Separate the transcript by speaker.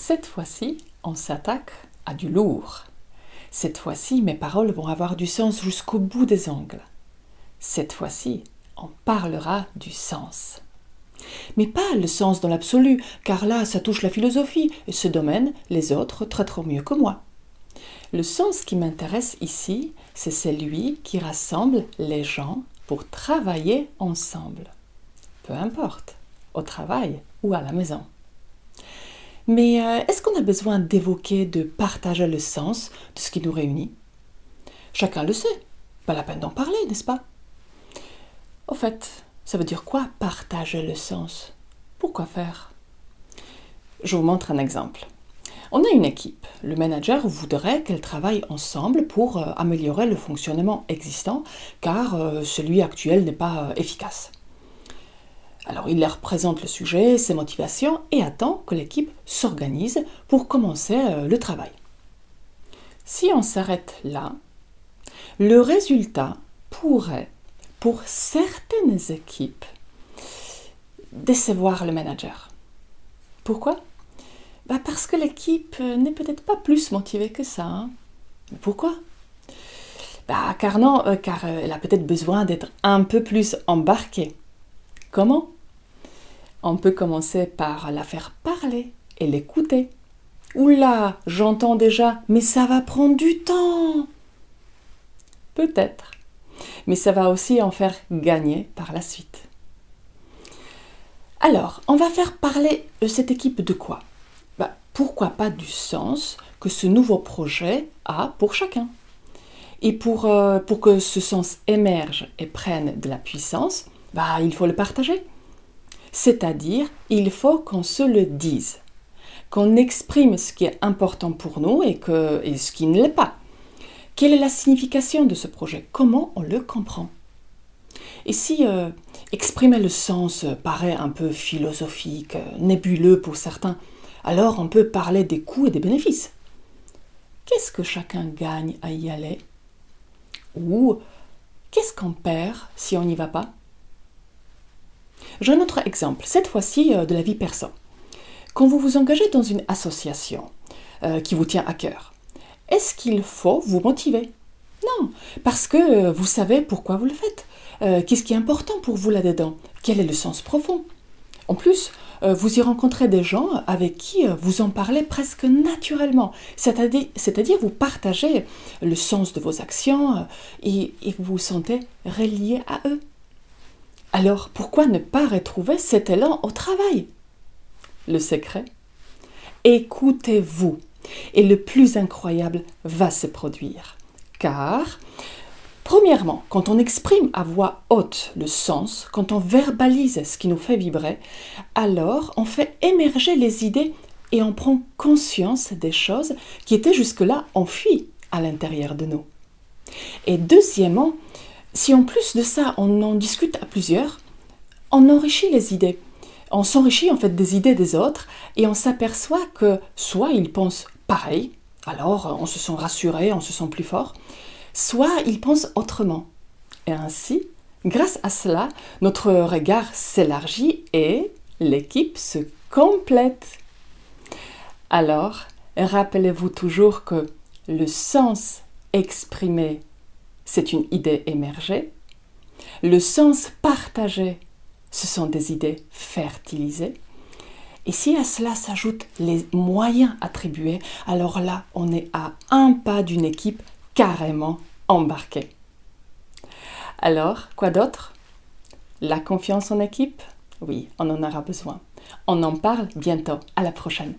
Speaker 1: Cette fois-ci, on s'attaque à du lourd. Cette fois-ci, mes paroles vont avoir du sens jusqu'au bout des ongles. Cette fois-ci, on parlera du sens. Mais pas le sens dans l'absolu, car là, ça touche la philosophie, et ce domaine, les autres traiteront mieux que moi. Le sens qui m'intéresse ici, c'est celui qui rassemble les gens pour travailler ensemble. Peu importe, au travail ou à la maison. Mais est-ce qu'on a besoin d'évoquer, de partager le sens de ce qui nous réunit? Chacun le sait, pas la peine d'en parler, n'est-ce pas? Au fait, ça veut dire quoi partager le sens? Pourquoi faire? Je vous montre un exemple. On a une équipe. Le manager voudrait qu'elle travaille ensemble pour améliorer le fonctionnement existant, car celui actuel n'est pas efficace. Alors il leur présente le sujet, ses motivations et attend que l'équipe s'organise pour commencer le travail. Si on s'arrête là, le résultat pourrait, pour certaines équipes, décevoir le manager. Pourquoi? Parce que l'équipe n'est peut-être pas plus motivée que ça. Hein. Pourquoi? Car elle a peut-être besoin d'être un peu plus embarquée. Comment? On peut commencer par la faire parler et l'écouter. Oula, j'entends déjà, mais ça va prendre du temps. Peut-être, mais ça va aussi en faire gagner par la suite. Alors, on va faire parler cette équipe de quoi? Pourquoi pas du sens que ce nouveau projet a pour chacun. Et pour que ce sens émerge et prenne de la puissance, il faut le partager. C'est-à-dire, il faut qu'on se le dise, qu'on exprime ce qui est important pour nous et ce qui ne l'est pas. Quelle est la signification de ce projet? Comment on le comprend? Et si exprimer le sens paraît un peu philosophique, nébuleux pour certains, alors on peut parler des coûts et des bénéfices. Qu'est-ce que chacun gagne à y aller? Ou qu'est-ce qu'on perd si on n'y va pas? J'ai un autre exemple, cette fois-ci de la vie perso. Quand vous vous engagez dans une association qui vous tient à cœur, est-ce qu'il faut vous motiver? Non, parce que vous savez pourquoi vous le faites. Qu'est-ce qui est important pour vous là-dedans? Quel est le sens profond? En plus, vous y rencontrez des gens avec qui vous en parlez presque naturellement. C'est-à-dire vous partagez le sens de vos actions et vous vous sentez relié à eux. Alors, pourquoi ne pas retrouver cet élan au travail? Le secret? Écoutez-vous. Et le plus incroyable va se produire. Car, premièrement, quand on exprime à voix haute le sens, quand on verbalise ce qui nous fait vibrer, alors on fait émerger les idées et on prend conscience des choses qui étaient jusque-là enfuies à l'intérieur de nous. Et deuxièmement, si en plus de ça, on en discute à plusieurs, on enrichit les idées. On s'enrichit en fait des idées des autres et on s'aperçoit que soit ils pensent pareil, alors on se sent rassuré, on se sent plus fort, soit ils pensent autrement. Et ainsi, grâce à cela, notre regard s'élargit et l'équipe se complète. Alors, rappelez-vous toujours que le sens exprimé, c'est une idée émergée. Le sens partagé, ce sont des idées fertilisées. Et si à cela s'ajoutent les moyens attribués, alors là, on est à un pas d'une équipe carrément embarquée. Alors, quoi d'autre? La confiance en équipe? Oui, on en aura besoin. On en parle bientôt. À la prochaine.